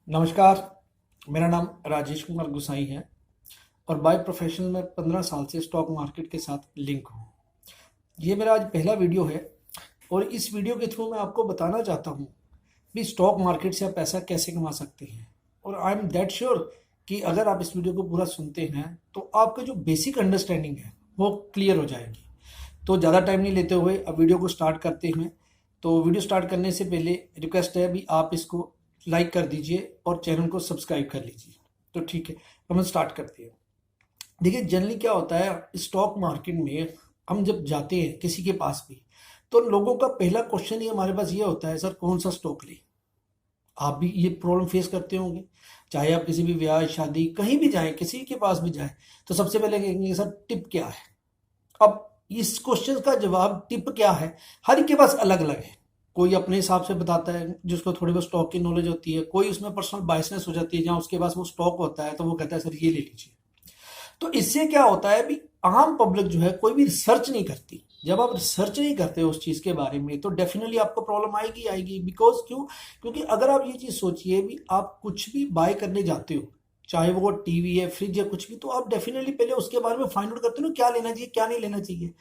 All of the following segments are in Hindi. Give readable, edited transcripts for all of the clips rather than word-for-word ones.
नमस्कार। मेरा नाम राजेश कुमार गुसाई है और बाय प्रोफेशन में 15 साल से स्टॉक मार्केट के साथ लिंक हूँ। ये मेरा आज पहला वीडियो है और इस वीडियो के थ्रू मैं आपको बताना चाहता हूँ कि स्टॉक मार्केट से आप पैसा कैसे कमा सकते हैं। और आई एम दैट श्योर कि अगर आप इस वीडियो को पूरा सुनते हैं तो आपका जो बेसिक अंडरस्टैंडिंग है वो क्लियर हो जाएगी। तो ज़्यादा टाइम नहीं लेते हुए अब वीडियो को स्टार्ट करते हैं। तो वीडियो स्टार्ट करने से पहले रिक्वेस्ट है भी आप इसको लाइक कर दीजिए और चैनल को सब्सक्राइब कर लीजिए। तो ठीक है, हम स्टार्ट करते हैं। देखिए, जनरली क्या होता है स्टॉक मार्केट में, हम जब जाते हैं किसी के पास भी तो लोगों का पहला क्वेश्चन ही हमारे पास ये होता है, सर कौन सा स्टॉक ले। आप भी ये प्रॉब्लम फेस करते होंगे, चाहे आप किसी भी ब्याह शादी कहीं भी जाएं, किसी के पास भी जाएं तो सबसे पहले कहेंगे सर टिप क्या है। अब इस क्वेश्चन का जवाब टिप क्या है हर एक के पास अलग अलग है। कोई अपने हिसाब से बताता है जिसको थोड़ी बहुत स्टॉक की नॉलेज होती है, कोई उसमें पर्सनल बायसनेस हो जाती है, जहां उसके पास वो स्टॉक होता है तो वो कहता है सर ये ले लीजिए। तो इससे क्या होता है भी आम पब्लिक जो है कोई भी रिसर्च नहीं करती। जब आप रिसर्च नहीं करते उस चीज के बारे में तो डेफिनेटली आपको प्रॉब्लम आएगी आएगी। बिकॉज क्यों? क्योंकि अगर आप ये चीज सोचिए भी आप कुछ भी बाय करने जाते हो, चाहे वो टीवी है, फ्रिज है, कुछ भी, तो आप डेफिनेटली पहले उसके बारे में फाइंड आउट करते हो ना क्या लेना चाहिए क्या नहीं लेना चाहिए।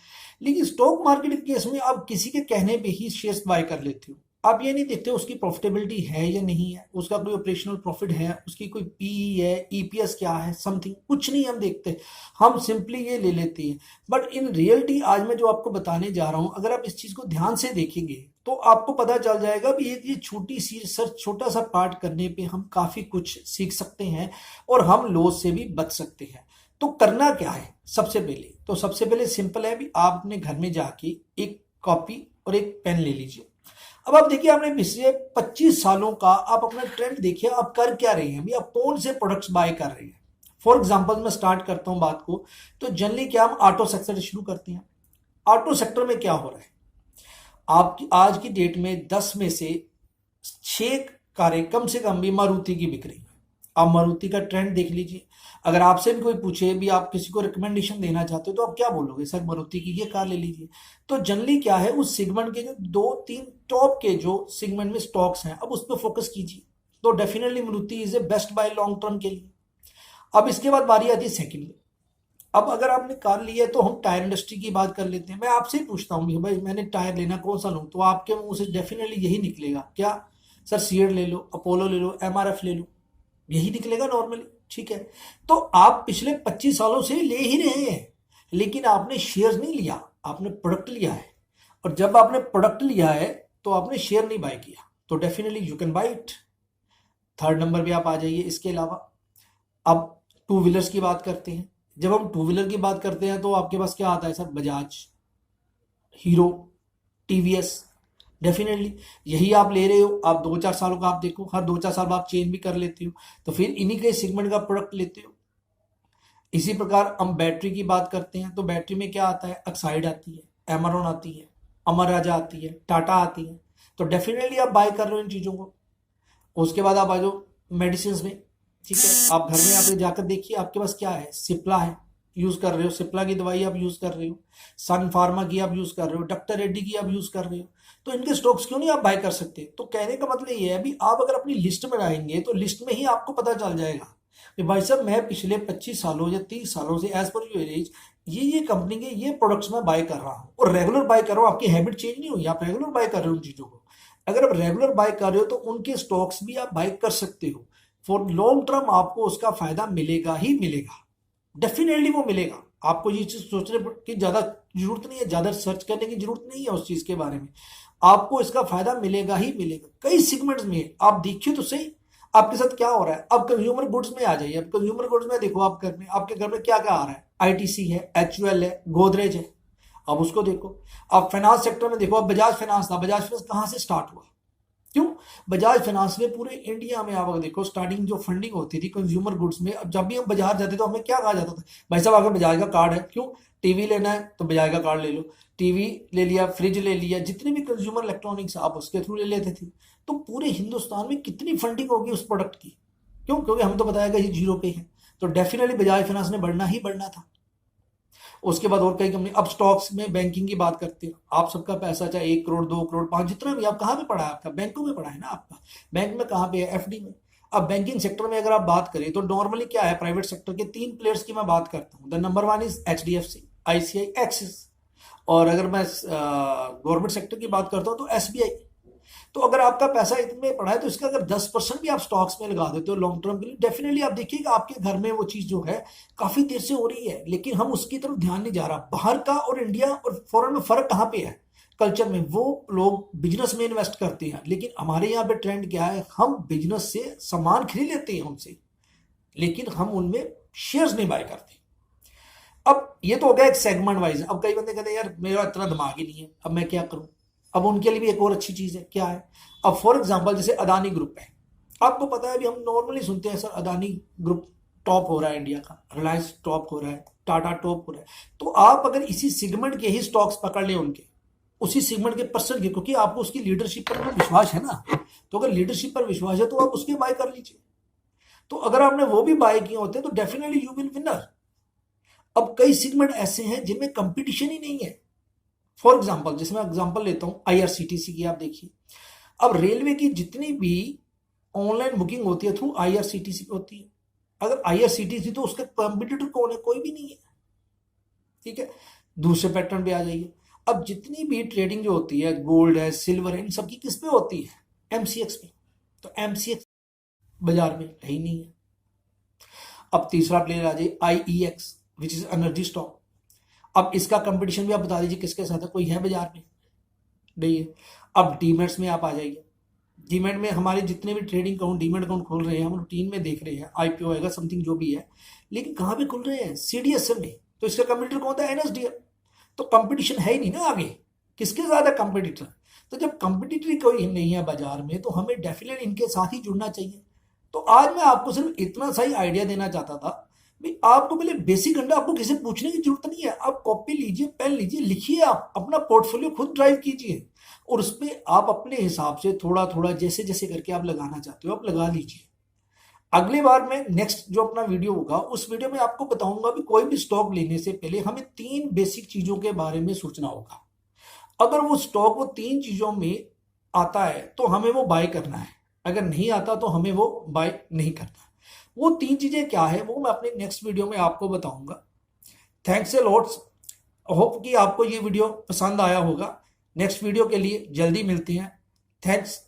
लेकिन स्टॉक मार्केट के केस में आप किसी के कहने पे ही शेयर्स बाय कर लेते हो। आप ये नहीं देखते उसकी प्रॉफिटेबिलिटी है या नहीं है, उसका कोई ऑपरेशनल प्रॉफिट है, उसकी कोई पीई है, ईपीएस क्या है, समथिंग कुछ नहीं हम देखते। हम सिंपली ये ले लेते हैं। बट इन रियलिटी आज मैं जो आपको बताने जा रहा हूं, अगर आप इस चीज को ध्यान से देखेंगे तो आपको पता चल जाएगा भी ये छोटी सी रिसर्च, छोटा सा पार्ट करने पे हम काफी कुछ सीख सकते हैं और हम लॉस से भी बच सकते हैं। तो करना क्या है सबसे पहले सिंपल है भी आप अपने घर में जाके एक कॉपी और एक पेन ले लीजिए। अब आप देखिए, आपने पिछले 25 सालों का आप अपना ट्रेंड देखिए, आप कर क्या रहे हैं भी, आप कौन से प्रोडक्ट्स बाय कर रहे हैं। फॉर एग्जांपल मैं स्टार्ट करता हूं बात को, तो जनरली क्या हम ऑटो सेक्टर से शुरू करते हैं। ऑटो सेक्टर में क्या हो रहा है, आपकी आज की डेट में 10 में से 6 कारें कम से कम भी मारुति की बिक रही है। आप मारुति का ट्रेंड देख लीजिए। अगर आपसे भी कोई पूछे भी आप किसी को रिकमेंडेशन देना चाहते हो तो आप क्या बोलोगे, सर मारुति की ये कार ले लीजिए। तो जनरली क्या है, उस सेगमेंट के जो 2-3 टॉप के जो सेगमेंट में स्टॉक्स हैं अब उस पर फोकस कीजिए। तो definitely Maruti is a best buy long term के लिए। अब इसके बाद बारी आती है सेकंड में। अब अगर आपने कार ली है तो हम टायर इंडस्ट्री की बात कर लेते हैं। मैं आपसे ही पूछता हूँ भाई मैंने टायर लेना कौन सा लूँ, तो आपके मुंह से डेफिनेटली यही निकलेगा क्या, सर सीएट ले लो, अपोलो ले लो, एमआरएफ ले लो, यही निकलेगा नॉर्मली। ठीक है, तो आप पिछले 25 सालों से ले ही रहे हैं, लेकिन आपने शेयर नहीं लिया, आपने प्रोडक्ट लिया है। और जब आपने प्रोडक्ट लिया है तो आपने शेयर नहीं बाय किया, तो definitely you can buy it. Third number पे आप आ जाइए। इसके अलावा अब टू व्हीलर्स की बात करते हैं। जब हम टू व्हीलर की बात करते हैं तो आपके पास क्या आता है sir, Bajaj, hero, TVS. Definitely यही आप ले रहे हो। आप 2-4 सालों का आप देखो, हर 2-4 साल बाद चेंज भी कर लेते हो, तो फिर इन्हीं के सेगमेंट का प्रोडक्ट लेते हो। इसी प्रकार हम बैटरी की बात करते हैं तो बैटरी में क्या आता है, एक्साइड आती है, एमरॉन आती है, अमर राजा आती है, टाटा आती है। तो डेफिनेटली आप बाय कर रहे हो इन चीजों को। उसके बाद आप आ जाओ मेडिसिन में। ठीक है, आप घर में आप जाकर देखिए आपके पास क्या है, सिप्ला है, यूज कर रहे हो, सिप्ला की दवाई आप यूज कर रहे हो, सन फार्मा की आप यूज कर रहे हो, डॉक्टर रेड्डी की आप यूज कर रहे हो। तो इनके स्टॉक्स क्यों नहीं आप बाय कर सकते। तो कहने का मतलब ये है अभी आप अगर अपनी लिस्ट में आएंगे तो लिस्ट में ही आपको पता चल जाएगा कि भाई साहब मैं पिछले 25 सालों या 30 सालों से एज पर योर एज ये कंपनी के ये प्रोडक्ट्स में बाय कर रहा हूँ और रेगुलर बाय कर रहा हूँ। आपकी हैबिट चेंज नहीं हुई, आप रेगुलर बाय कर रहे हो उन चीजों को। अगर आप रेगुलर बाय कर रहे हो तो उनके स्टॉक्स भी आप बाय कर सकते हो। फॉर लॉन्ग टर्म आपको उसका फायदा मिलेगा ही मिलेगा, डेफिनेटली वो मिलेगा। आपको ये चीज सोचने की ज्यादा जरूरत नहीं है, ज्यादा सर्च करने की जरूरत नहीं है उस चीज के बारे में। आपको इसका फायदा मिलेगा ही मिलेगा। कई सेगमेंट्स में आप देखिए तो सही आपके साथ क्या हो रहा है। अब कंज्यूमर गुड्स में आ जाइए। अब कंज्यूमर गुड्स में देखो, आप घर में, आपके घर में क्या क्या आ रहा है, आईटीसी है, एचयूएल है, गोदरेज है। अब उसको देखो। अब फाइनेंस सेक्टर में देखो, अब बजाज फाइनेंस था, बजाज फाइनेंस कहां से स्टार्ट हुआ, क्यों? बजाज फाइनेंस में पूरे इंडिया में आप अगर देखो स्टार्टिंग जो फंडिंग होती थी कंज्यूमर गुड्स में, अब जब भी हम बाजार जाते तो हमें क्या कहा जाता था, भाई साहब अगर बजाज का कार्ड है, क्यों, टीवी लेना है तो बजाज का कार्ड ले लो, टीवी ले लिया, फ्रिज ले लिया, जितने भी कंज्यूमर इलेक्ट्रॉनिक्स आप उसके थ्रू ले लेते थे। तो पूरे हिंदुस्तान में कितनी फंडिंग होगी उस प्रोडक्ट की, क्यों? क्योंकि हम तो बताया ये जीरो पे है। तो डेफिनेटली बजाज फाइनेंस ने बढ़ना ही बढ़ना था। उसके बाद और कई कंपनी। अब स्टॉक्स में बैंकिंग की बात करते हैं। आप सबका पैसा चाहे 1 करोड़ 2 करोड़ 5, जितना भी, आप कहाँ पे पड़ा है, आपका बैंकों में पड़ा है ना आपका। बैंक में कहाँ पे है, एफडी में। अब बैंकिंग सेक्टर में अगर आप बात करें तो नॉर्मली क्या है, प्राइवेट सेक्टर के 3 प्लेयर्स की मैं बात करता हूँ। The number 1 is HDFC, ICI, axis. और अगर मैं गवर्नमेंट सेक्टर की बात करता हूँ तो SBI। तो अगर आपका पैसा इतने पड़ा है तो इसका अगर 10% भी आप स्टॉक्स में लगा देते हो लॉन्ग टर्म के लिए, डेफिनेटली आप देखिएगा आपके घर में वो चीज जो है काफी देर से हो रही है, लेकिन हम उसकी तरफ ध्यान नहीं जा रहा। बाहर का और इंडिया और फॉरेन में फर्क कहाँ पे है? कल्चर में। वो लोग बिजनेस में इन्वेस्ट करते हैं, लेकिन हमारे यहाँ पे ट्रेंड क्या है, हम बिजनेस से सामान खरीद लेते हैं उनसे, लेकिन हम उनमें शेयर्स नहीं बाय करते। अब ये तो हो गया एक सेगमेंट वाइज। अब कई बंदे कहते हैं यार मेरा इतना दिमाग ही नहीं है, अब मैं क्या करूं? अब उनके लिए भी एक और अच्छी चीज है, क्या है? अब फॉर एग्जांपल जैसे अदानी ग्रुप है, आपको पता है अभी हम नॉर्मली सुनते हैं सर अदानी ग्रुप टॉप हो रहा है इंडिया का, रिलायंस टॉप हो रहा है, टाटा टॉप हो रहा है। तो आप अगर इसी सेगमेंट के ही स्टॉक्स पकड़ लें उनके, उसी सेगमेंट के पर्सन के, क्योंकि आपको उसकी लीडरशिप पर विश्वास है ना, तो अगर लीडरशिप पर विश्वास है तो आप उसके बाय कर लीजिए। तो अगर आपने वो भी बाय किए होते तो डेफिनेटली यू विल विनर। अब कई सेगमेंट ऐसे हैं जिनमें कंपटीशन ही नहीं है। फॉर एग्जाम्पल जैसे मैं एग्जाम्पल लेता हूं IRCTC की, आप देखिए अब रेलवे की जितनी भी ऑनलाइन बुकिंग होती है थ्रू IRCTC पे होती है। अगर IRCTC तो उसका कॉम्पिटिटर कौन है? कोई भी नहीं है, ठीक है। दूसरे पैटर्न पे आ जाइए, अब जितनी भी ट्रेडिंग जो होती है, गोल्ड है, सिल्वर है, इन सबकी किस पे होती है? MCX पे। तो MCX बाजार में है ही नहीं है। अब तीसरा प्लेयर आ जाए IEX which is energy stock. अब इसका कंपटीशन भी आप बता दीजिए किसके साथ है? कोई है बाजार में? नहीं है। अब डीमेट्स में आप आ जाइए, डीमेट में हमारे जितने भी ट्रेडिंग अकाउंट डीमेट अकाउंट खोल रहे हैं, हम रूटीन में देख रहे हैं IPO आएगा समथिंग जो भी है, लेकिन कहाँ पे खुल रहे हैं? CDSL में। तो इसका कंपटीटर कौन था? NSDL। तो कंपटीशन है ही नहीं ना आगे, किसके ज्यादा कंपटीटर? तो जब कंपटीटर कोई नहीं है बाजार में तो हमें डेफिनेटली इनके साथ ही जुड़ना चाहिए। तो आज मैं आपको सिर्फ इतना सा ही आइडिया देना चाहता था भाई, आपको पहले बेसिक घंटा आपको किसी पूछने की जरूरत नहीं है। आप कॉपी लीजिए, पेन लीजिए, लिखिए, आप अपना पोर्टफोलियो खुद ड्राइव कीजिए और उस पर आप अपने हिसाब से थोड़ा थोड़ा जैसे जैसे करके आप लगाना चाहते हो आप लगा लीजिए। अगली बार में नेक्स्ट जो अपना वीडियो होगा उस वीडियो में आपको बताऊंगा भी कोई भी स्टॉक लेने से पहले हमें 3 बेसिक चीजों के बारे में सोचना होगा। अगर वो स्टॉक वो 3 चीजों में आता है तो हमें वो बाय करना है, अगर नहीं आता तो हमें वो बाय नहीं करना। वो 3 चीजें क्या है वो मैं अपने नेक्स्ट वीडियो में आपको बताऊंगा। थैंक्स ए लॉट्स, होप कि आपको ये वीडियो पसंद आया होगा। नेक्स्ट वीडियो के लिए जल्दी मिलते हैं। थैंक्स।